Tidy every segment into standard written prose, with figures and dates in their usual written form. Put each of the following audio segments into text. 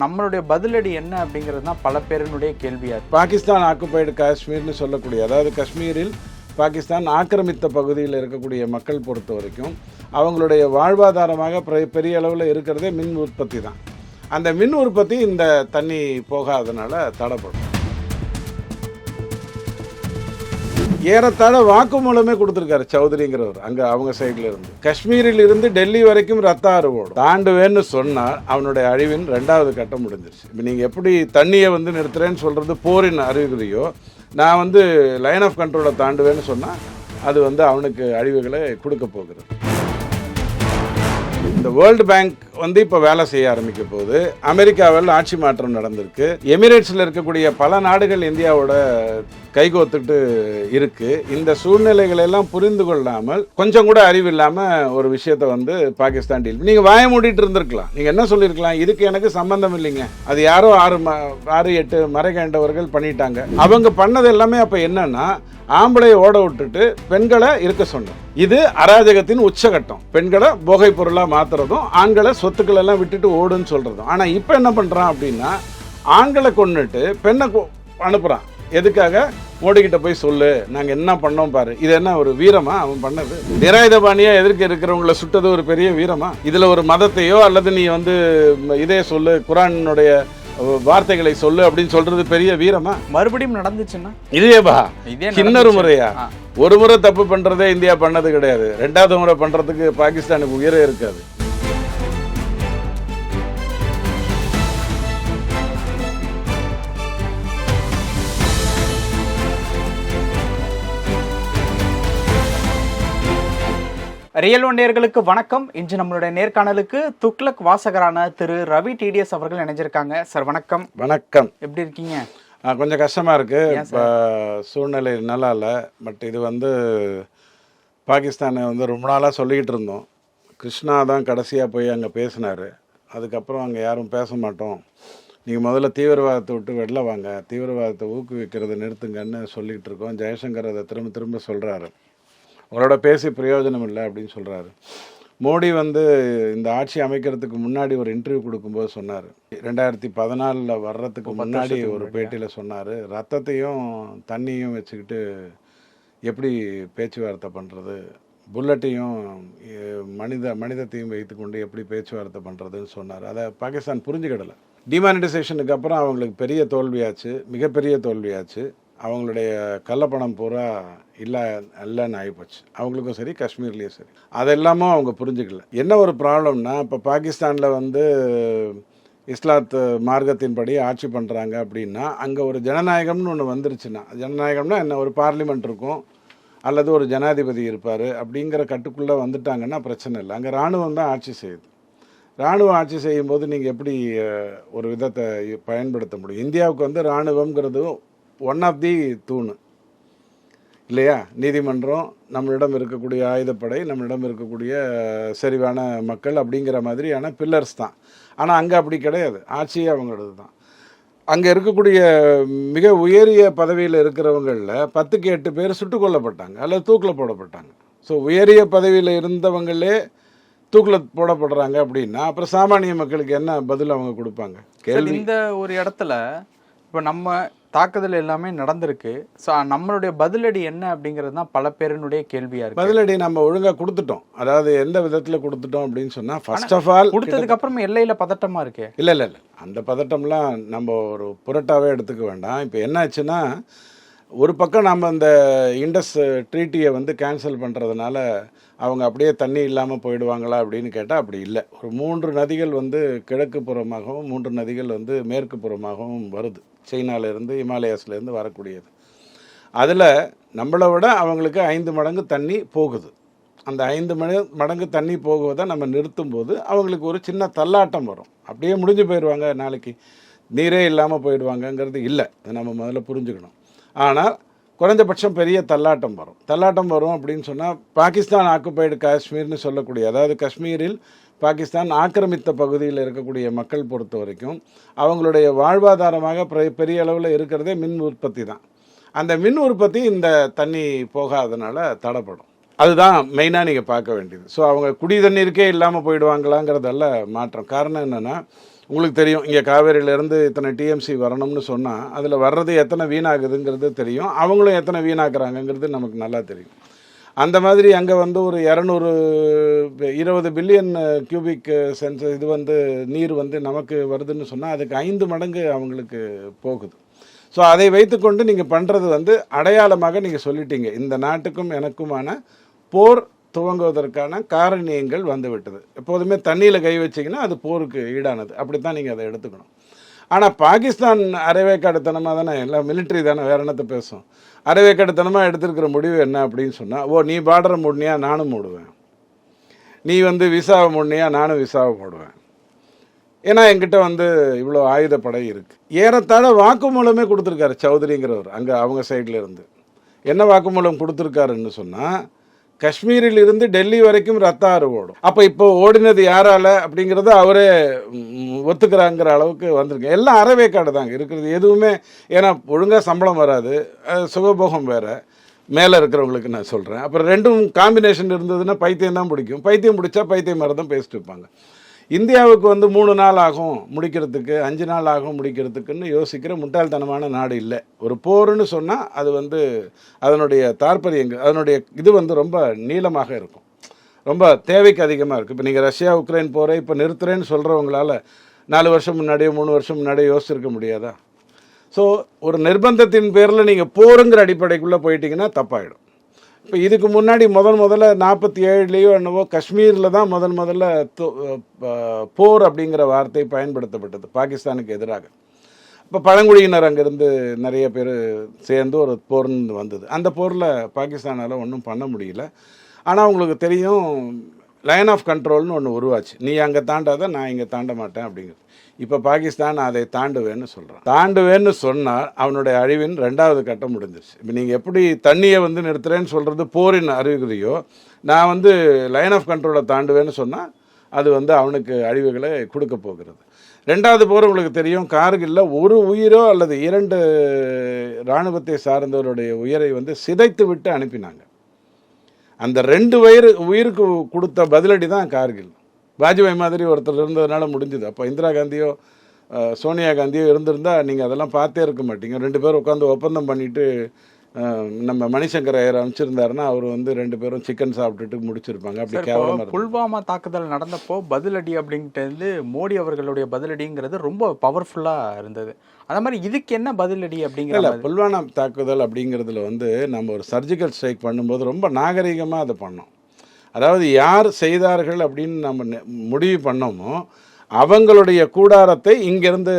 நம்மளுடைய பதிலடி என்ன அப்படிங்கிறது தான் பல பேரினுடைய கேள்வியா. பாகிஸ்தான் ஆக்குபைடு காஷ்மீர்னு சொல்லக்கூடிய, அதாவது காஷ்மீரில் பாகிஸ்தான் ஆக்கிரமித்த பகுதியில் இருக்கக்கூடிய மக்கள் பொறுத்த வரைக்கும் அவங்களுடைய வாழ்வாதாரமாக பெரிய அளவில் இருக்கிறதே மின் உற்பத்தி தான். அந்த மின் உற்பத்தி இந்த தண்ணி போகாதனால தடைப்படும். ஏறத்தாழ வாக்குமூலமே கொடுத்துருக்காரு சௌத்ரிங்கிறவர். அங்கே அவங்க சைடில் இருந்து காஷ்மீரில் இருந்து டெல்லி வரைக்கும் ரத்த ஆறு ஓடும். தாண்டுவேன்னு சொன்னால் அவனுடைய அழிவின் 2வது கட்டம் முடிஞ்சிருச்சு. இப்போ நீங்கள் எப்படி தண்ணியை நிறுத்துறேன்னு சொல்கிறது போரின் அறிகுறியோ, நான் லைன் ஆஃப் கண்ட்ரோலை தாண்டுவேன்னு சொன்னால் அது அவனுக்கு அழிவுகளை கொடுக்க போகிறது. இந்த வேர்ல்டு பேங்க் இப்போ வேலை செய்ய ஆரம்பிக்க போது, அமெரிக்காவில் ஆட்சி மாற்றம் நடந்திருக்கு. எமிரேட்ஸில் இருக்கக்கூடிய பல நாடுகள் இந்தியாவோட கைகோத்துட்டு இருக்கு. இந்த சூழ்நிலைகளை எல்லாம் புரிந்து கொள்ளாமல், கொஞ்சம் கூட அறிவு இல்லாமல் ஒரு விஷயத்தை பாகிஸ்தான் டீல். நீங்கள் வாய மூடிட்டு இருந்திருக்கலாம். நீங்கள் என்ன சொல்லியிருக்கலாம், இதுக்கு எனக்கு சம்பந்தம் இல்லைங்க, அது யாரோ 6-8 மறைகண்டவர்கள் பண்ணிட்டாங்க. அவங்க பண்ணது எல்லாமே அப்போ என்னன்னா, ஆம்பளையை ஓட விட்டுட்டு பெண்களை இருக்க சொன்னோம். இது அராஜகத்தின் உச்சகட்டம். பெண்களை போகை பொருளாக மாற்றுறதும், ஆண்களை சொத்துக்கள் எல்லாம் விட்டுட்டு ஓடுன்னு சொல்கிறதும். ஆனால் இப்போ என்ன பண்ணுறான் அப்படின்னா, ஆண்களை கொண்டுட்டு பெண்ணை அனுப்புகிறான். எதுக்காக? மோடிக்கிட்ட போய் சொல்லு, நாங்கள் என்ன பண்ணோம் பாரு. இது என்ன ஒரு வீரமா அவன் பண்ணது? நிராயுதபாணியா எதிர்க்க இருக்கிறவங்கள சுட்டது ஒரு பெரிய வீரமா? இதில் ஒரு மதத்தையோ அல்லது நீ இதே சொல்லு, குரானுடைய வார்த்தைகளை சொல்லு அப்படின்னு சொல்றது பெரிய வீரமா? மறுபடியும் நடந்துச்சுன்னா இதேபா இன்னொரு முறையா? ஒரு முறை தப்பு பண்றதே இந்தியா பண்ணது கிடையாது. 2வது முறை பண்றதுக்கு பாகிஸ்தானுக்கு உயரே இருக்காது. ரியல் ஒன் நேயர்களுக்கு வணக்கம். இன்று நம்மளுடைய நேர்காணலுக்கு துக்ளக் வாசகரான திரு ரவி டிடிஎஸ் அவர்கள் இணைஞ்சிருக்காங்க. சார் வணக்கம். வணக்கம். எப்படி இருக்கீங்க? கொஞ்சம் கஷ்டமா இருக்கு. இப்போ சூழ்நிலை நல்லா இல்லை. பட் இது பாகிஸ்தானை ரொம்ப நாளாக சொல்லிக்கிட்டு இருந்தோம். கிருஷ்ணா தான் கடைசியாக போய் அங்கே பேசினார். அதுக்கப்புறம் அங்கே யாரும் பேச மாட்டோம், நீங்கள் முதல்ல தீவிரவாதத்தை விட்டு வெளில வாங்க, தீவிரவாதத்தை ஊக்குவிக்கிறத நிறுத்துங்கன்னு சொல்லிக்கிட்டு இருக்கோம். ஜெயசங்கர் அதை திரும்ப திரும்ப சொல்கிறாரு. அவரோட பேசி பிரயோஜனம் இல்லை அப்படின்னு சொல்கிறாரு. மோடி இந்த ஆட்சி அமைக்கிறதுக்கு முன்னாடி ஒரு இன்டர்வியூ கொடுக்கும்போது சொன்னார், 2014 வர்றதுக்கு முன்னாடி ஒரு பேட்டியில் சொன்னார், ரத்தத்தையும் தண்ணியும் வச்சுக்கிட்டு எப்படி பேச்சுவார்த்தை பண்ணுறது, புல்லட்டையும் மனிதத்தையும் வைத்துக்கொண்டு எப்படி பேச்சுவார்த்தை பண்ணுறதுன்னு சொன்னார். அதை பாகிஸ்தான் புரிஞ்சுக்கிடலை. டிமானிட்டைசேஷனுக்கு அப்புறம் அவங்களுக்கு பெரிய தோல்வியாச்சு, மிகப்பெரிய தோல்வியாச்சு. அவங்களுடைய கள்ளப்பணம் பூரா இல்லைன்னு ஆகிப்போச்சு. அவங்களுக்கும் சரி, காஷ்மீர்லேயும் சரி. அதெல்லாமும் அவங்க புரிஞ்சுக்கல. என்ன ஒரு ப்ராப்ளம்னா, இப்போ பாகிஸ்தானில் இஸ்லாத் மார்க்கத்தின்படி ஆட்சி பண்ணுறாங்க அப்படின்னா, அங்கே ஒரு ஜனநாயகம்னு ஒன்று வந்துருச்சுன்னா, ஜனநாயகம்னா என்ன, ஒரு பார்லிமெண்ட் இருக்கும் அல்லது ஒரு ஜனாதிபதி இருப்பார் அப்படிங்கிற கட்டுக்குள்ளே வந்துட்டாங்கன்னா பிரச்சனை இல்லை. அங்கே இராணுவம் தான் ஆட்சி செய்யுது. இராணுவம் ஆட்சி செய்யும்போது நீங்கள் எப்படி ஒரு விதத்தை பயன்படுத்த முடியும்? இந்தியாவுக்கு இராணுவங்கிறது ஒன் ஆஃப் தி தூணு இல்லையா? நீதிமன்றம், நம்மளிடம் இருக்கக்கூடிய ஆயுதப்படை, நம்மளிடம் இருக்கக்கூடிய செறிவான மக்கள் அப்படிங்கிற மாதிரியான பில்லர்ஸ் தான். ஆனால் அங்கே அப்படி கிடையாது. ஆட்சியே அவங்களது தான். அங்கே இருக்கக்கூடிய மிக உயரிய பதவியில் இருக்கிறவங்களில் 10க்கு 8 பேர் சுட்டுக் கொல்லப்பட்டாங்க அல்லது தூக்கில் போடப்பட்டாங்க. ஸோ உயரிய பதவியில் இருந்தவங்களே தூக்கில் போடப்படுறாங்க அப்படின்னா அப்புறம் சாமானிய மக்களுக்கு என்ன பதில் அவங்க கொடுப்பாங்க? கேள்வி. இந்த ஒரு இடத்துல இப்போ நம்ம தாக்குதல் எல்லாமே நடந்திருக்கு. ஸோ நம்மளுடைய பதிலடி என்ன அப்படிங்கிறது தான் பல பேரினுடைய கேள்வியா இருக்கு. பதிலடி நம்ம ஒழுங்காக கொடுத்துட்டோம். அதாவது எந்த விதத்தில் கொடுத்துட்டோம் அப்படின்னு சொன்னால், ஃபர்ஸ்ட் ஆஃப் ஆல் கொடுத்ததுக்கு அப்புறம் எல்லையில் பதட்டமாக இருக்கு. இல்லை அந்த பதட்டம்லாம் நம்ம ஒரு புரட்டாவே எடுத்துக்க வேண்டாம். இப்போ என்ன ஆச்சுன்னா, ஒரு பக்கம் நம்ம இந்த இண்டஸ் ட்ரீட்டியை கேன்சல் பண்ணுறதுனால அவங்க அப்படியே தண்ணி இல்லாமல் போயிடுவாங்களா அப்படின்னு கேட்டால் அப்படி இல்லை. ஒரு 3 நதிகள் கிழக்கு புறமாகவும் 3 நதிகள் மேற்கு புறமாகவும் வருது. சைனாலேருந்து இமாலயாஸ்லேருந்து வரக்கூடியது. அதில் நம்மளை விட அவங்களுக்கு 5 மடங்கு தண்ணி போகுது. அந்த 5 மடங்கு தண்ணி போகுவதை நம்ம நிறுத்தும் போது அவங்களுக்கு ஒரு சின்ன தள்ளாட்டம் வரும். அப்படியே முடிஞ்சு போயிடுவாங்க, நாளைக்கு நீரே இல்லாமல் போயிடுவாங்கங்கிறது இல்லை. அதை நம்ம முதல்ல புரிஞ்சுக்கணும். ஆனால் குறைஞ்சபட்சம் பெரிய தள்ளாட்டம் வரும் அப்படின்னு சொன்னால், பாகிஸ்தான் ஆக்குபைடு காஷ்மீர்னு சொல்லக்கூடிய, அதாவது காஷ்மீரில் பாகிஸ்தான் ஆக்கிரமித்த பகுதியில் இருக்கக்கூடிய மக்கள் பொறுத்த வரைக்கும் அவங்களுடைய வாழ்வாதாரமாக பெரிய அளவில் இருக்கிறதே மின் உற்பத்தி தான். அந்த மின் உற்பத்தி இந்த தண்ணி போகாதனால தடைப்படும். அதுதான் மெயினாக நீங்கள் பார்க்க வேண்டியது. ஸோ அவங்க குடி தண்ணீருக்கே இல்லாமல் போயிடுவாங்களாங்கிறதல்ல மாற்றம். காரணம் என்னென்னா, உங்களுக்கு தெரியும், இங்கே காவேரியிலேருந்து இத்தனை டிஎம்சி வரணும்னு சொன்னால் அதில் வர்றது எத்தனை வீணாகுதுங்கிறது தெரியும், அவங்களும் எத்தனை வீணாக்குறாங்கங்கிறது நமக்கு நல்லா தெரியும். அந்த மாதிரி அங்கே வந்து ஒரு 220 பில்லியன் கியூபிக் சென்ஸ் இது வந்து நீர் வந்து நமக்கு வருதுன்னு சொன்னால் அதுக்கு 5 மடங்கு அவங்களுக்கு போகுது. ஸோ அதை வைத்துக்கொண்டு நீங்கள் பண்ணுறது வந்து அடையாளமாக நீங்கள் சொல்லிட்டீங்க, இந்த நாட்டுக்கும் எனக்குமான போர் துவங்குவதற்கான காரணியங்கள் வந்து விட்டது. எப்போதுமே தண்ணியில் கை வச்சிங்கன்னா அது போருக்கு ஈடானது, அப்படி தான் நீங்கள் அதை எடுத்துக்கணும். ஆனால் பாகிஸ்தான் அரைவேக்காடுத்தனமாக தானே, எல்லாம் மிலிட்ரி தானே, வேறு என்னத்தை பேசும், அரைவேக்காடுத்தனமாக எடுத்துருக்கிற முடிவு என்ன அப்படின்னு சொன்னால், ஓ நீ பார்டரை மூடினியா நானும் மூடுவேன், நீ வந்து விசாவை மூடினியா நானும் விசாவை போடுவேன், ஏன்னா என்கிட்ட வந்து இவ்வளோ ஆயுதப்படை இருக்குது. ஏறத்தாழ வாக்குமூலமே கொடுத்துருக்காரு சௌத்ரிங்கிறவர் அங்கே அவங்க சைடில் இருந்து. என்ன வாக்குமூலம் கொடுத்துருக்காருன்னு சொன்னால், காஷ்மீரில் இருந்து டெல்லி வரைக்கும் ரத்த ஆறு ஓடும். அப்போ இப்போ ஓடினது யாரால அப்படிங்கிறத அவரே ஒத்துக்கிறாங்கிற அளவுக்கு வந்திருக்கு. எல்லாம் அறவேக்காடு தாங்க இருக்கிறது எதுவுமே. ஏன்னா ஒழுங்காக சம்பளம் வராது, சுகபோகம் வேறு, மேலே இருக்கிறவங்களுக்கு நான் சொல்கிறேன். அப்புறம் ரெண்டும் காம்பினேஷன் இருந்ததுன்னா பைத்தியம் தான் பிடிக்கும், பைத்தியம் பிடிச்சா பைத்தியம் மாதிரி தான் பேசிட்டு இருப்பாங்க. இந்தியாவுக்கு வந்து 3 நாள் ஆகும் முடிக்கிறதுக்கு, 5 நாள் ஆகும் முடிக்கிறதுக்குன்னு யோசிக்கிற முட்டாள்தனமான நாடு இல்லை. ஒரு போர்னு சொன்னால் அது வந்து அதனுடைய தாற்பயங்கள், அதனுடைய இது வந்து ரொம்ப நீளமாக இருக்கும், ரொம்ப தேவைக்கு அதிகமாக இருக்குது. இப்போ நீங்கள் ரஷ்யா உக்ரைன் போரை இப்போ நிறுத்துறேன்னு சொல்கிறவங்களால 4 வருஷம் முன்னாடியோ 3 வருஷம் முன்னாடியோ யோசிச்சிருக்க முடியாதா? ஸோ ஒரு நிர்பந்தத்தின் பேரில் நீங்கள் போருங்கிற அடிப்படைக்குள்ளே போயிட்டீங்கன்னா தப்பாயிடும். இப்போ இதுக்கு முன்னாடி முதல்ல 47லேயோ என்னவோ காஷ்மீரில் தான் முதல்ல போர் அப்படிங்கிற வார்த்தை பயன்படுத்தப்பட்டது பாகிஸ்தானுக்கு எதிராக. இப்போ பழங்குடியினர் அங்கேருந்து நிறைய பேர் சேர்ந்து ஒரு போர்னு வந்தது. அந்த போரில் பாகிஸ்தானால் ஒன்றும் பண்ண முடியல. ஆனால் உங்களுக்கு தெரியும், லைன் ஆஃப் கண்ட்ரோல்னு ஒன்று உருவாச்சு, நீ அங்கே தாண்டாத நான் இங்கே தாண்ட மாட்டேன் அப்படிங்கிறது. இப்போ பாகிஸ்தான் அதை தாண்டுவேன்னு சொல்கிறான். தாண்டுவேன்னு சொன்னால் அவனுடைய அழிவின் 2வது கட்டம் முடிஞ்சிருச்சு. இப்போ நீங்கள் எப்படி தண்ணியை வந்து நிறுத்துறேன்னு சொல்கிறது போரின் அறிகுறியோ, நான் வந்து லைன் ஆஃப் கண்ட்ரோலை தாண்டுவேன்னு சொன்னால் அது வந்து அவனுக்கு அழிவுகளை கொடுக்க போகிறது. 2வது போர் உங்களுக்கு தெரியும், கார்கில்ல ஒரு உயிரோ அல்லது 2 இராணுவத்தை சார்ந்தவருடைய உயிரை வந்து சிதைத்து விட்டு அனுப்பினாங்க. அந்த 2 உயிருக்கு கொடுத்த பதிலடி தான் கார்கில். வாஜ்பாய் மாதிரி ஒருத்தர் இருந்ததுனால முடிஞ்சுது. அப்போ இந்திரா காந்தியோ சோனியா காந்தியோ இருந்திருந்தால் நீங்கள் அதெல்லாம் பார்த்தே இருக்க மாட்டீங்க. 2 பேரும் உட்காந்து ஒப்பந்தம் பண்ணிவிட்டு நம்ம மணிசங்கர் ஐயர் அனுப்பிச்சிருந்தாருன்னா அவர் வந்து 2 பேரும் சிக்கன் சாப்பிட்டுட்டு முடிச்சிருப்பாங்க. அப்படி கேவலமாக. புல்வாமா தாக்குதல் நடந்தப்போ பதிலடி அப்படின்ட்டு மோடி அவர்களுடைய பதிலடிங்கிறது ரொம்ப பவர்ஃபுல்லாக இருந்தது. அந்த மாதிரி இதுக்கு என்ன பதிலடி அப்படிங்கிற? புல்வாமா தாக்குதல் அப்படிங்கிறதுல வந்து நம்ம ஒரு சர்ஜிக்கல் ஸ்ட்ரைக் பண்ணும்போது ரொம்ப நாகரிகமாக அதை பண்ணோம். அதாவது யார் செய்தார்கள் அப்படின்னு நம்ம முடிவு பண்ணோமோ அவங்களுடைய கூடாரத்தை இங்கேருந்து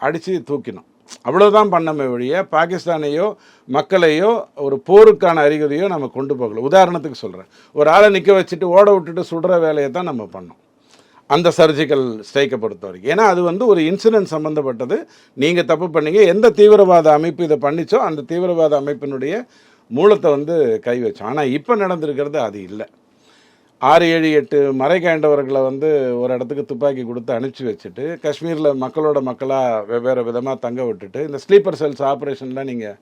அடித்து தூக்கினோம். அவ்வளோதான் பண்ணமே ஒழிய பாகிஸ்தானையோ மக்களையோ ஒரு போருக்கான அறிகுறியோ நம்ம கொண்டு போகல. உதாரணத்துக்கு சொல்கிறேன், ஒரு ஆளை நிற்க வச்சுட்டு ஓட விட்டுட்டு சுடுற வேலையை தான் நம்ம பண்ணோம் அந்த சர்ஜிக்கல் ஸ்ட்ரைக்கை பொறுத்த வரைக்கும். ஏன்னா அது வந்து ஒரு இன்சிடென்ட் சம்மந்தப்பட்டது. நீங்கள் தப்பு பண்ணீங்க, எந்த தீவிரவாத அமைப்பு இதை பண்ணிச்சோ அந்த தீவிரவாத அமைப்பினுடைய மூலத்தை வந்து கை வச்சோம். ஆனால் இப்போ நடந்திருக்கிறது அது இல்லை. 6, 7, 8 மறைக்காண்டவர்களை வந்து ஒரு இடத்துக்கு துப்பாக்கி கொடுத்து அனுப்பிச்சி வச்சுட்டு காஷ்மீரில் மக்களோட மக்களாக வெவ்வேறு விதமாக தங்க விட்டுட்டு, இந்த ஸ்லீப்பர் செல்ஸ் ஆப்ரேஷன்லாம் நீங்கள்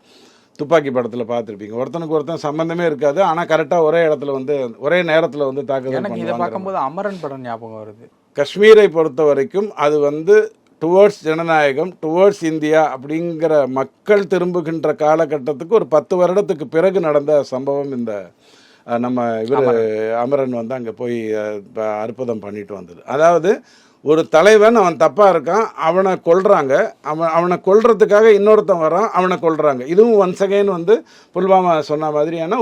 துப்பாக்கி படத்தில் பார்த்துருப்பீங்க. ஒருத்தனுக்கு ஒருத்தன் சம்மந்தமே இருக்காது, ஆனால் கரெக்டாக ஒரே இடத்துல வந்து ஒரே நேரத்தில் வந்து தாக்குதல் பண்ணுவாங்க. பார்க்கும்போது அமரன் படம் ஞாபகம் வருது. காஷ்மீரை பொறுத்த வரைக்கும் அது வந்து டுவர்ட்ஸ் ஜனநாயகம், டுவர்ட்ஸ் இந்தியா அப்படிங்கிற மக்கள் திரும்புகின்ற காலகட்டத்துக்கு ஒரு 10 வருடத்துக்கு பிறகு நடந்த சம்பவம். இந்த நம்ம இவர் அமரன் வந்து அங்கே போய் அற்புதம் பண்ணிட்டு வந்தது. அதாவது ஒரு தலைவன் அவன் தப்பாக இருக்கான், அவனை கொல்றாங்க, அவனை கொல்றதுக்காக இன்னொருத்தன் வரான், அவனை கொல்றாங்க. இதுவும் ஒன்ஸ் அகைன் வந்து புல்வாமா சொன்ன மாதிரியான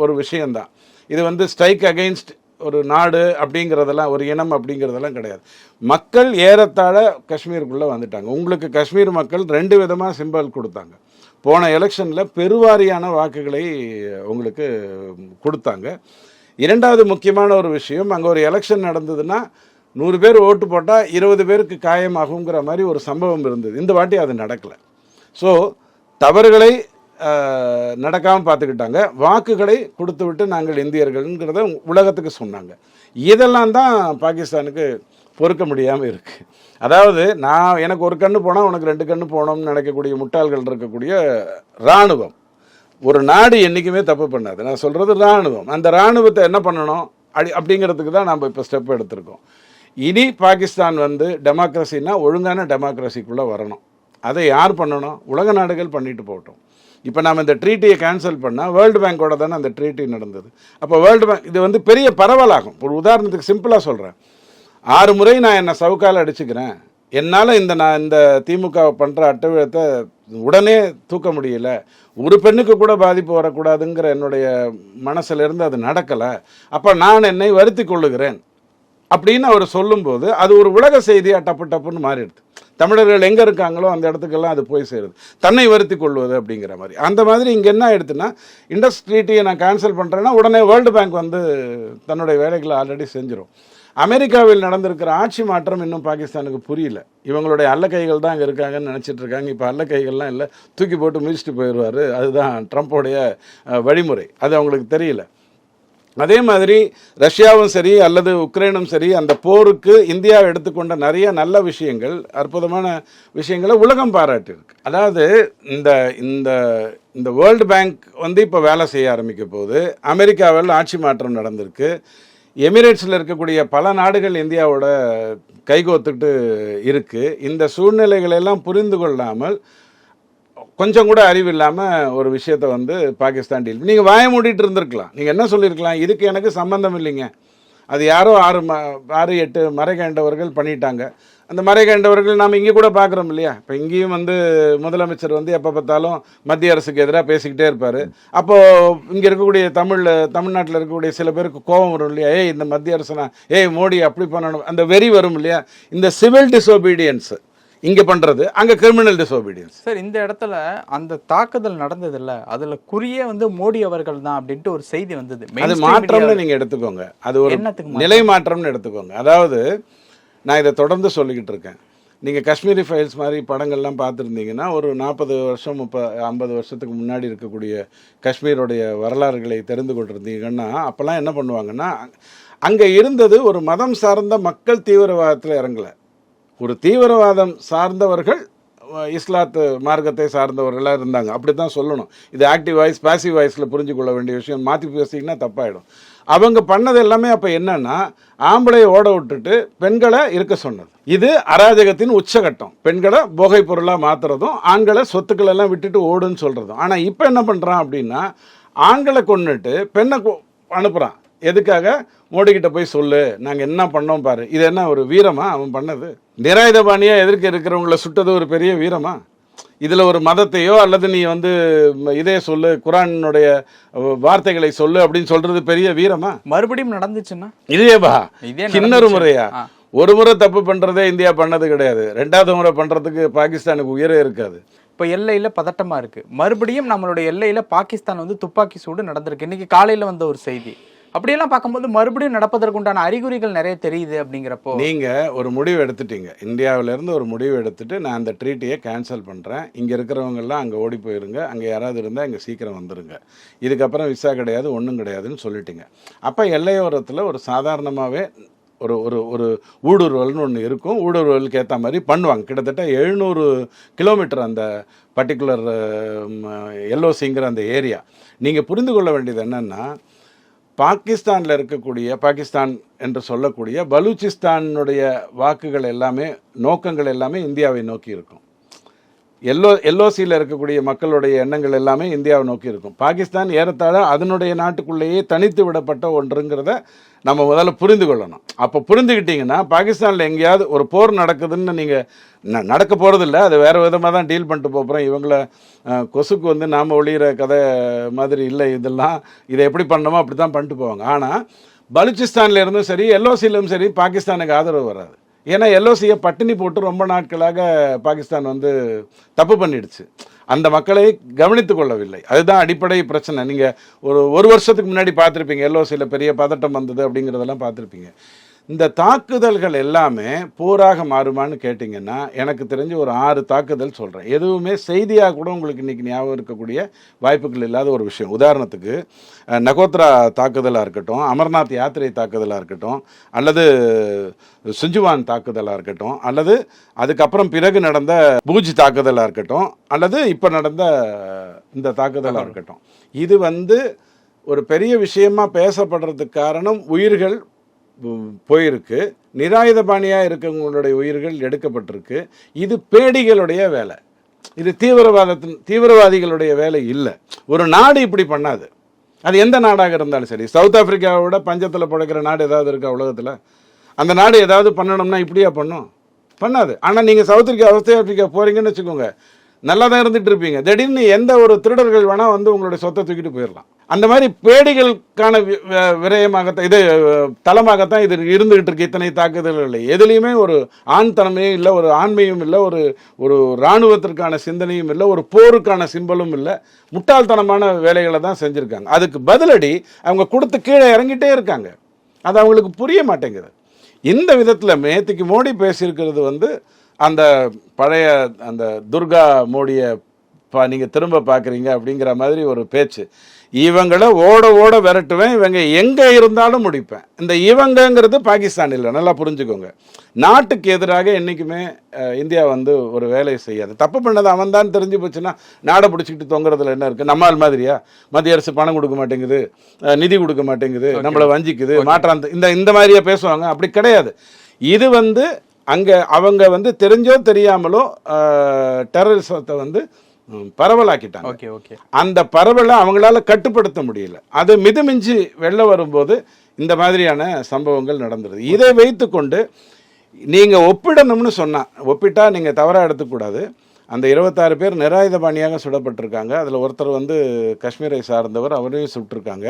ஒரு விஷயந்தான். இது வந்து ஸ்ட்ரைக் அகெயின்ஸ்ட் ஒரு நாடு அப்படிங்கிறதெல்லாம், ஒரு இனம் அப்படிங்கிறதெல்லாம் கிடையாது. மக்கள் ஏறத்தாழ காஷ்மீருக்குள்ளே வந்துட்டாங்க. உங்களுக்கு காஷ்மீர் மக்கள் 2 விதமாக சிம்பல் கொடுத்தாங்க. போன எலெக்ஷனில் பெருவாரியான வாக்குகளை உங்களுக்கு கொடுத்தாங்க. 2வது முக்கியமான ஒரு விஷயம், அங்கே ஒரு எலெக்ஷன் நடந்ததுன்னா 100 பேர் ஓட்டு போட்டால் 20 பேருக்கு காயமாகுங்கிற மாதிரி ஒரு சம்பவம் இருந்தது. இந்த வாட்டி அது நடக்கலை. ஸோ தவறுகளை நடக்காமல் பார்த்துக்கிட்டாங்க, வாக்குகளை கொடுத்து விட்டு நாங்கள் இந்தியர்கள்ங்கிறத உலகத்துக்கு சொன்னாங்க. இதெல்லாம் தான் பாகிஸ்தானுக்கு பொறுக்க முடியாமல் இருக்குது. அதாவது எனக்கு ஒரு கண்ணு போனால் உனக்கு 2 கண்ணு போனோம்னு நினைக்கக்கூடிய முட்டாள்கள் இருக்கக்கூடிய இராணுவம். ஒரு நாடு என்றைக்குமே தப்பு பண்ணாது. நான் சொல்கிறது இராணுவம். அந்த இராணுவத்தை என்ன பண்ணணும் அப்படிங்கிறதுக்கு தான் நம்ம இப்போ ஸ்டெப் எடுத்திருக்கோம். இனி பாகிஸ்தான் வந்து டெமோக்ரஸின்னா ஒழுங்கான டெமோக்ரஸிக்குள்ளே வரணும். அதை யார் பண்ணணும்? உலக நாடுகள் பண்ணிட்டு போகட்டும். இப்போ நம்ம இந்த ட்ரீட்டியை கேன்சல் பண்ணால் வேர்ல்டு பேங்கோட தானே அந்த ட்ரீட்டி நடந்தது. அப்போ வேர்ல்டு பேங்க் இது வந்து பெரிய பரவலாகும். ஒரு உதாரணத்துக்கு சிம்பிளாக சொல்கிறேன், 6 முறை நான் என்னை சவுக்கால் அடிச்சுக்கிறேன், என்னால் நான் இந்த திமுக பண்ணுற அட்டவீழத்தை உடனே தூக்க முடியல, ஒரு பெண்ணுக்கு கூட பாதிப்பு வரக்கூடாதுங்கிற என்னுடைய மனசிலிருந்து அது நடக்கலை, அப்போ நான் என்னை வருத்தி கொள்ளுகிறேன் அப்படின்னு அவர் சொல்லும்போது அது ஒரு உலக செய்தியாக டப்புன்னு மாறிடுது. தமிழர்கள் எங்கே இருக்காங்களோ அந்த இடத்துக்கெல்லாம் அது போய் சேருது, தன்னை வருத்தி கொள்வது அப்படிங்கிற மாதிரி. அந்த மாதிரி இங்கே என்ன ஆயிடுதுன்னா, இண்டஸ் ட்ரீட்டியை நான் கேன்சல் பண்ணுறேன்னா உடனே வேர்ல்டு பேங்க் வந்து தன்னுடைய வேலைகளை ஆல்ரெடி செஞ்சிடும். அமெரிக்காவில் நடந்திருக்கிற ஆட்சி மாற்றம் இன்னும் பாகிஸ்தானுக்கு புரியல. இவங்களுடைய அல்ல கைகள் தான் அங்கே இருக்காங்கன்னு நினச்சிட்டு இருக்காங்க. இப்போ அல்ல கைகள்லாம் இல்லை, தூக்கி போட்டு மிதிச்சுட்டு போயிடுவார், அதுதான் ட்ரம்ப்போடைய வழிமுறை. அது அவங்களுக்கு தெரியல. அதே மாதிரி ரஷ்யாவும் சரி அல்லது உக்ரைனும் சரி, அந்த போருக்கு இந்தியா எடுத்துக்கொண்ட நிறைய நல்ல விஷயங்கள், அற்புதமான விஷயங்களை உலகம் பாராட்டியிருக்கு. அதாவது இந்த இந்த இந்த வேர்ல்டு பேங்க் வந்து இப்போ வேலை செய்ய ஆரம்பிக்க போது, அமெரிக்காவில் ஆட்சி மாற்றம் நடந்திருக்கு, எமிரேட்ஸில் இருக்கக்கூடிய பல நாடுகள் இந்தியாவோட கைகோத்துக்கிட்டு இருக்குது. இந்த சூழ்நிலைகளெல்லாம் புரிந்து கொள்ளாமல், கொஞ்சம் கூட அறிவு இல்லாமல் ஒரு விஷயத்தை வந்து பாகிஸ்தான் டீல். நீங்கள் வாய மூடிட்டு இருந்திருக்கலாம். நீங்கள் என்ன சொல்லியிருக்கலாம், இதுக்கு எனக்கு சம்மந்தம் இல்லைங்க, அது யாரோ 6-8 மறைகண்டவர்கள் பண்ணிட்டாங்க. அந்த மறைகண்டவர்கள் நாம் இங்கே கூட பார்க்குறோம் இல்லையா? இப்போ இங்கேயும் வந்து முதலமைச்சர் வந்து எப்போ பார்த்தாலும் மத்திய அரசுக்கு எதிராக பேசிக்கிட்டே இருப்பார். அப்போது இங்கே இருக்கக்கூடிய தமிழ்நாட்டில் இருக்கக்கூடிய சில பேருக்கு கோபம் வரும் இல்லையா? இந்த மத்திய அரசுனா மோடி அப்படி பண்ணணும், அந்த வெறி வரும் இல்லையா? இந்த சிவில் டிசோபீடியன்ஸு இங்கே பண்ணுறது, அங்கே கிரிமினல் டிசோபீடியன்ஸ். சார், இந்த இடத்துல அந்த தாக்குதல் நடந்தது இல்லை, அதில் குறியே வந்து மோடி அவர்கள் தான் அப்படின்ட்டு ஒரு செய்தி வந்தது. அது மாற்றம்னு நீங்கள் எடுத்துக்கோங்க, அது ஒரு நிலை மாற்றம்னு எடுத்துக்கோங்க. அதாவது நான் இதை தொடர்ந்து சொல்லிக்கிட்டு இருக்கேன். நீங்கள் காஷ்மீரி ஃபைல்ஸ் மாதிரி படங்கள்லாம் பார்த்துருந்தீங்கன்னா, ஒரு 40 வருஷம் 50 வருஷத்துக்கு முன்னாடி இருக்கக்கூடிய காஷ்மீருடைய வரலாறுகளை தெரிந்து கொண்டிருந்தீங்கன்னா, அப்போல்லாம் என்ன பண்ணுவாங்கன்னா, அங்கே இருந்தது ஒரு மதம் சார்ந்த மக்கள் தீவிரவாதத்தில் இறங்கலை, ஒரு தீவிரவாதம் சார்ந்தவர்கள், இஸ்லாத்து மார்க்கத்தை சார்ந்தவர்களாக இருந்தாங்க. அப்படி தான் சொல்லணும். இது ஆக்டிவ் வாய்ஸ் பாசிவ் வாய்ஸில் புரிஞ்சு கொள்ள வேண்டிய விஷயம். மாற்றி பேசிங்கன்னா தப்பாயிடும். அவங்க பண்ணது எல்லாமே அப்போ என்னன்னா, ஆம்பளையை ஓட விட்டுட்டு பெண்களை இருக்க சொன்னது. இது அராஜகத்தின் உச்சகட்டம். பெண்களை போகை பொருளாக மாற்றுறதும், ஆண்களை சொத்துக்கள் எல்லாம் விட்டுட்டு ஓடுன்னு சொல்கிறதும். ஆனால் இப்போ என்ன பண்ணுறான் அப்படின்னா, ஆண்களை கொண்டுட்டு பெண்ணை அனுப்புகிறான். எதுக்காக? மோடிக்கிட்ட போய் சொல்லு, நாங்கள் என்ன பண்ணோம் பாரு. இது என்ன ஒரு வீரமா அவன் பண்ணது? நிராயுதபாணியாக எதிர்க்க இருக்கிறவங்கள சுட்டது ஒரு பெரிய வீரமா? இதில் ஒரு மதத்தையோ அல்லது நீ வந்து இதே சொல்லு, குரானுடைய வார்த்தைகளை சொல்லு அப்படின்னு சொல்றது பெரிய வீரமா? மறுபடியும் நடந்துச்சுன்னா இதேபா இன்னொரு முறையா? ஒரு முறை தப்பு பண்ணுறதே இந்தியா பண்ணது கிடையாது. 2வது முறை பண்ணுறதுக்கு பாகிஸ்தானுக்கு உயரே இருக்காது. இப்போ எல்லையில் பதட்டமாக இருக்குது. மறுபடியும் நம்மளுடைய எல்லையில் பாகிஸ்தான் வந்து துப்பாக்கி சூடு நடந்திருக்கு. இன்றைக்கி காலையில் வந்த ஒரு செய்தி. அப்படியெல்லாம் பார்க்கும்போது மறுபடியும் நடப்பதற்குண்டான அறிகுறிகள் நிறைய தெரியுது. அப்படிங்கிறப்போ நீங்கள் ஒரு முடிவு எடுத்துட்டீங்க, இந்தியாவிலேருந்து ஒரு முடிவு எடுத்துட்டு, நான் அந்த ட்ரீட்டியை கேன்சல் பண்ணுறேன், இங்கே இருக்கிறவங்கெல்லாம் அங்கே ஓடி போயிருங்க, அங்கே யாராவது இருந்தால் இங்கே சீக்கிரம் வந்துடுங்க, இதுக்கப்புறம் விசா கிடையாது ஒன்றும் கிடையாதுன்னு சொல்லிட்டீங்க. அப்போ எல்லையோரத்தில் ஒரு சாதாரணமாகவே ஒரு ஒரு ஒரு ஊடுருவல்னு ஒன்று இருக்கும். ஊடுருவலுக்கு ஏற்ற மாதிரி பண்ணுவாங்க. கிட்டத்தட்ட 700 கிலோமீட்டர் அந்த பர்டிகுலர் எல்ஓசிங்கிற அந்த ஏரியா. நீங்கள் புரிந்து கொள்ள வேண்டியது என்னென்னா, பாகிஸ்தானில் இருக்கக்கூடிய, பாகிஸ்தான் என்று சொல்லக்கூடிய பலூச்சிஸ்தானுடைய வாக்குகள் எல்லாமே, நோக்கங்கள் எல்லாமே இந்தியாவை நோக்கி இருக்கும். எல்ஓசியில் இருக்கக்கூடிய மக்களுடைய எண்ணங்கள் எல்லாமே இந்தியாவை நோக்கி இருக்கும். பாகிஸ்தான் ஏறத்தாழ அதனுடைய நாட்டுக்குள்ளேயே தனித்து விடப்பட்ட ஒன்றுங்கிறத நம்ம முதல்ல புரிந்து கொள்ளணும். அப்போ புரிந்துக்கிட்டிங்கன்னா, பாகிஸ்தானில் எங்கேயாவது ஒரு போர் நடக்குதுன்னு நீங்கள் நடக்க போகிறதில்ல, அது வேறு விதமாக தான் டீல் பண்ணிட்டு போகிறோம். இவங்கள கொசுக்கு வந்து நாம் ஒளிகிற கதை மாதிரி இல்லை இதெல்லாம், இதை எப்படி பண்ணணுமோ அப்படி தான் பண்ணிட்டு போவாங்க. ஆனால் பலூச்சிஸ்தானில் இருந்தும் சரி, எல்ஓசியிலும் சரி, பாகிஸ்தானுக்கு ஆதரவு வராது. ஏன்னா எல்ஓசியை பட்டினி போட்டு ரொம்ப நாட்களாக பாகிஸ்தான் வந்து தப்பு பண்ணிடுச்சு, அந்த மக்களை கவனித்து கொள்ளவில்லை. அதுதான் அடிப்படை பிரச்சனை. நீங்கள் ஒரு வருஷத்துக்கு முன்னாடி பார்த்துருப்பீங்க, எல்ஓசியில் பெரிய பதட்டம் வந்தது அப்படிங்கிறதெல்லாம் பார்த்துருப்பீங்க. இந்த தாக்குதல்கள் எல்லாமே போராக மாறுமான்னு கேட்டிங்கன்னா, எனக்கு தெரிஞ்சு ஒரு 6 தாக்குதல் சொல்கிறேன். எதுவுமே செய்தியாக கூட உங்களுக்கு இன்றைக்கி ஞாபகம் இருக்கக்கூடிய வாய்ப்புகள் இல்லாத ஒரு விஷயம். உதாரணத்துக்கு நகோத்ரா தாக்குதலாக இருக்கட்டும், அமர்நாத் யாத்திரை தாக்குதலாக இருக்கட்டும், அல்லது சுஞ்சுவான் தாக்குதலாக இருக்கட்டும், அல்லது அதுக்கப்புறம் பிறகு நடந்த பூஜ் தாக்குதலாக இருக்கட்டும், அல்லது இப்போ நடந்த இந்த தாக்குதலாக இருக்கட்டும், இது வந்து ஒரு பெரிய விஷயமா பேசப்படுறதுக்கு காரணம் உயிர்கள் போயிருக்கு, நிராயுதபாணியாக இருக்கவங்களுடைய உயிர்கள் எடுக்கப்பட்டிருக்கு. இது பேடிகளுடைய வேலை, இது தீவிரவாதிகளுடைய வேலை இல்லை. ஒரு நாடு இப்படி பண்ணாது. அது எந்த நாடாக இருந்தாலும் சரி. சவுத் ஆப்பிரிக்காவை விட பஞ்சத்தில் பிழைக்கிற நாடு ஏதாவது இருக்கா உலகத்தில்? அந்த நாடு ஏதாவது பண்ணணும்னா இப்படியா பண்ணும்? பண்ணாது. ஆனால் நீங்கள் சவுத் ஆப்பிரிக்கா போகிறீங்கன்னு வச்சுக்கோங்க, நல்லா தான் இருந்துட்டு இருப்பீங்க. திடீர்னு எந்த ஒரு திருடர்கள் வேணால் வந்து உங்களுடைய சொத்தை தூக்கிட்டு போயிடலாம். அந்த மாதிரி பேடிகளுக்கான விரயமாகத்தான் இது, தளமாகத்தான் இது இருந்துகிட்டு இருக்கு. இத்தனை தாக்குதல்கள் இல்லை, எதுலேயுமே ஒரு ஆண் தனமையும் இல்லை, ஒரு ஆண்மையும் இல்லை, ஒரு இராணுவத்திற்கான சிந்தனையும் இல்லை, ஒரு போருக்கான சிம்பலும் இல்லை. முட்டாள்தனமான வேலைகளை தான் செஞ்சுருக்காங்க. அதுக்கு பதிலடி அவங்க கொடுத்து கீழே இறங்கிட்டே இருக்காங்க. அது அவங்களுக்கு புரிய மாட்டேங்குது. இந்த விதத்தில் நேற்றுக்கு மோடி பேசியிருக்கிறது வந்து அந்த பழைய அந்த துர்கா மோடியை நீங்கள் திரும்ப பார்க்குறீங்க அப்படிங்கிற மாதிரி ஒரு பேச்சு. இவங்களை ஓட ஓட விரட்டுவேன், இவங்க எங்கே இருந்தாலும் முடிப்பேன். இந்த இவங்கங்கிறது பாகிஸ்தான் இல்லை, நல்லா புரிஞ்சுக்கோங்க. நாட்டுக்கு எதிராக என்றைக்குமே இந்தியா வந்து ஒரு வேலையை செய்யாது. தப்பு பண்ணது அவன் தான் தெரிஞ்சு போச்சுன்னா நாடை பிடிச்சிக்கிட்டு தொங்குறதுல என்ன இருக்குது? நம்மால் மாதிரியா மத்திய அரசு பணம் கொடுக்க மாட்டேங்குது, நிதி கொடுக்க மாட்டேங்குது, நம்மளை வஞ்சிக்குது, மாற்றாந்த இந்த மாதிரியா பேசுவாங்க? அப்படி கிடையாது. இது வந்து அங்கே அவங்க வந்து தெரிஞ்சோ தெரியாமலோ டெரரிசத்தை வந்து பரவலாக்கிட்டாங்க. அந்த பரவலை அவங்களால கட்டுப்படுத்த முடியல. அது மிதமிஞ்சி வெளில வரும்போது இந்த மாதிரியான சம்பவங்கள் நடந்துருது. இதை வைத்துக்கொண்டு நீங்கள் ஒப்பிடணும்னு ஒப்பிட்டா நீங்கள் தவறாக எடுத்துக்கூடாது. அந்த 26 பேர் நிராயுதபாணியாக சுடப்பட்டிருக்காங்க. அதில் ஒருத்தர் வந்து காஷ்மீரை சார்ந்தவர், அவரையும் சுட்டிருக்காங்க.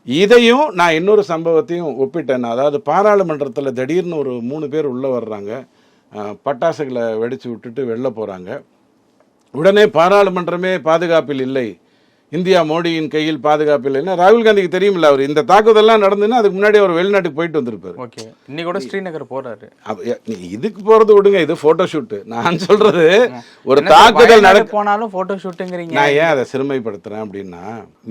இதையும் நான் இன்னொரு சம்பவத்தையும் ஒப்பிட்டேன். அதாவது பாராளுமன்றத்தில் திடீர்னு ஒரு 3 பேர் உள்ளே வர்றாங்க, பட்டாசுகளை வெடித்து விட்டுட்டு வெளில போகிறாங்க. உடனே பாராளுமன்றமே பாதுகாப்பில் இல்லை, இந்தியா மோடியின் கையில் பாதுகாப்பு இல்லைன்னா ராகுல் காந்திக்கு தெரியுமில்ல. அவர் இந்த தாக்குதல்லாம் நடந்துன்னா அதுக்கு முன்னாடி அவர் வெளிநாட்டுக்கு போயிட்டு வந்திருப்பாரு. ஓகே, இன்னைக்கு கூட ஸ்ரீநகர் போறாரு. இதுக்கு போறது விடுங்க, இது போட்டோ ஷூட். நான் சொல்றது ஒரு தாக்குதல் போனாலும் போட்டோ ஷூட்டுங்கிறீங்க. நான் ஏன் அதை சிறுமைப்படுத்துறேன் அப்படின்னா,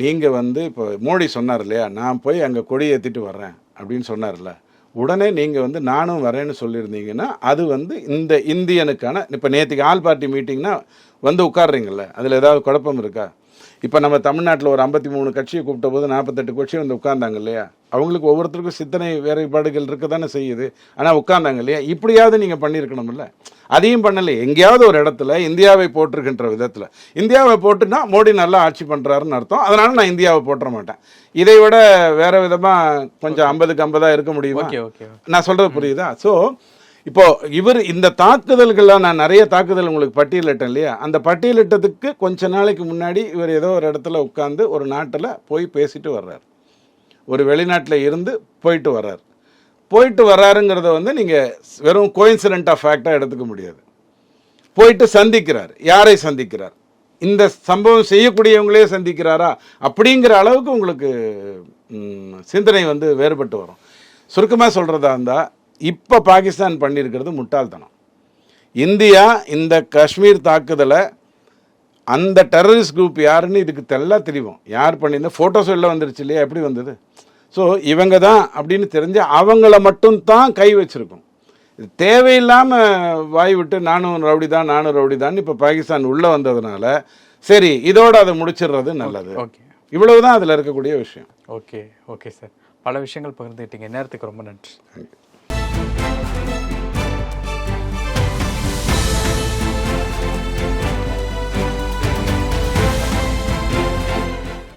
நீங்க வந்து இப்போ மோடி சொன்னார் இல்லையா, நான் போய் அங்கே கொடி ஏற்றிட்டு வர்றேன் அப்படின்னு சொன்னார்ல, உடனே நீங்கள் வந்து நானும் வரேன்னு சொல்லியிருந்தீங்கன்னா அது வந்து இந்த இந்தியனுக்கான, இப்போ நேற்றுக்கு ஆல் பார்ட்டி மீட்டிங்னா வந்து உட்காடுறீங்கல்ல, அதில் ஏதாவது குழப்பம் இருக்கா? இப்போ நம்ம தமிழ்நாட்டில் ஒரு 53 கட்சியை கூப்பிட்ட போது 48 கட்சி வந்து உட்கார்ந்தாங்க இல்லையா? அவங்களுக்கு ஒவ்வொருத்தருக்கும் சிந்தனை வேறுபாடுகள் இருக்க தானே செய்யுது, ஆனால் உட்கார்ந்தாங்க இல்லையா? இப்படியாவது நீங்கள் பண்ணியிருக்கணும்ல, அதையும் பண்ணலை. எங்கேயாவது ஒரு இடத்துல இந்தியாவை போட்டிருக்கின்ற விதத்தில் இந்தியாவை போட்டுனா மோடி நல்லா ஆட்சி பண்ணுறாருன்னு அர்த்தம். அதனால் நான் இந்தியாவை போட்டுற மாட்டேன். இதை விட வேறு விதமாக கொஞ்சம் 50க்கு 50 இருக்க முடியுமா? நான் சொல்கிறது புரியுதா? ஸோ இப்போ இவர் இந்த தாக்குதல்கள்லாம், நான் நிறைய தாக்குதல் உங்களுக்கு பட்டியலிட்டேன் இல்லையா? அந்த பட்டியலிட்டதுக்கு கொஞ்ச நாளைக்கு முன்னாடி இவர் ஏதோ ஒரு இடத்துல உட்காந்து ஒரு நாட்டில் போய் பேசிட்டு வர்றார். ஒரு வெளிநாட்டில் இருந்து போயிட்டு வர்றாருங்கிறத வந்து நீங்கள் வெறும் கோயின்சிடென்ட் ஆஃப் ஃபேக்டாக எடுத்துக்க முடியாது. போயிட்டு சந்திக்கிறார். யாரை சந்திக்கிறார்? இந்த சம்பவம் செய்யக்கூடியவங்களே சந்திக்கிறாரா? அப்படிங்கிற அளவுக்கு உங்களுக்கு சிந்தனை வந்து வேறுபட்டு வரும். சுருக்கமாக சொல்கிறதா இருந்தால், இப்போ பாகிஸ்தான் பண்ணியிருக்கிறது முட்டாள்தனம். இந்தியா இந்த காஷ்மீர் தாக்குதலை அந்த டெரரிஸ்ட் குரூப் யாருன்னு இதுக்கு தெல்ல தெரியும். யார் பண்ணியிருந்தா ஃபோட்டோஸ் வெளில வந்துருச்சு இல்லையா? எப்படி வந்தது? ஸோ இவங்க தான் அப்படின்னு தெரிஞ்சு அவங்கள மட்டும்தான் கை வச்சுருக்கோம். இது தேவையில்லாமல் வாய் விட்டு நானும் ரவுடி தான் இப்போ பாகிஸ்தான் உள்ளே வந்ததுனால சரி இதோடு அதை முடிச்சிடுறது நல்லது. ஓகே, இவ்வளவுதான் அதில் இருக்கக்கூடிய விஷயம். ஓகே சார், பல விஷயங்கள் பகிர்ந்துக்கிட்டீங்க. நேரத்துக்கு ரொம்ப நன்றி.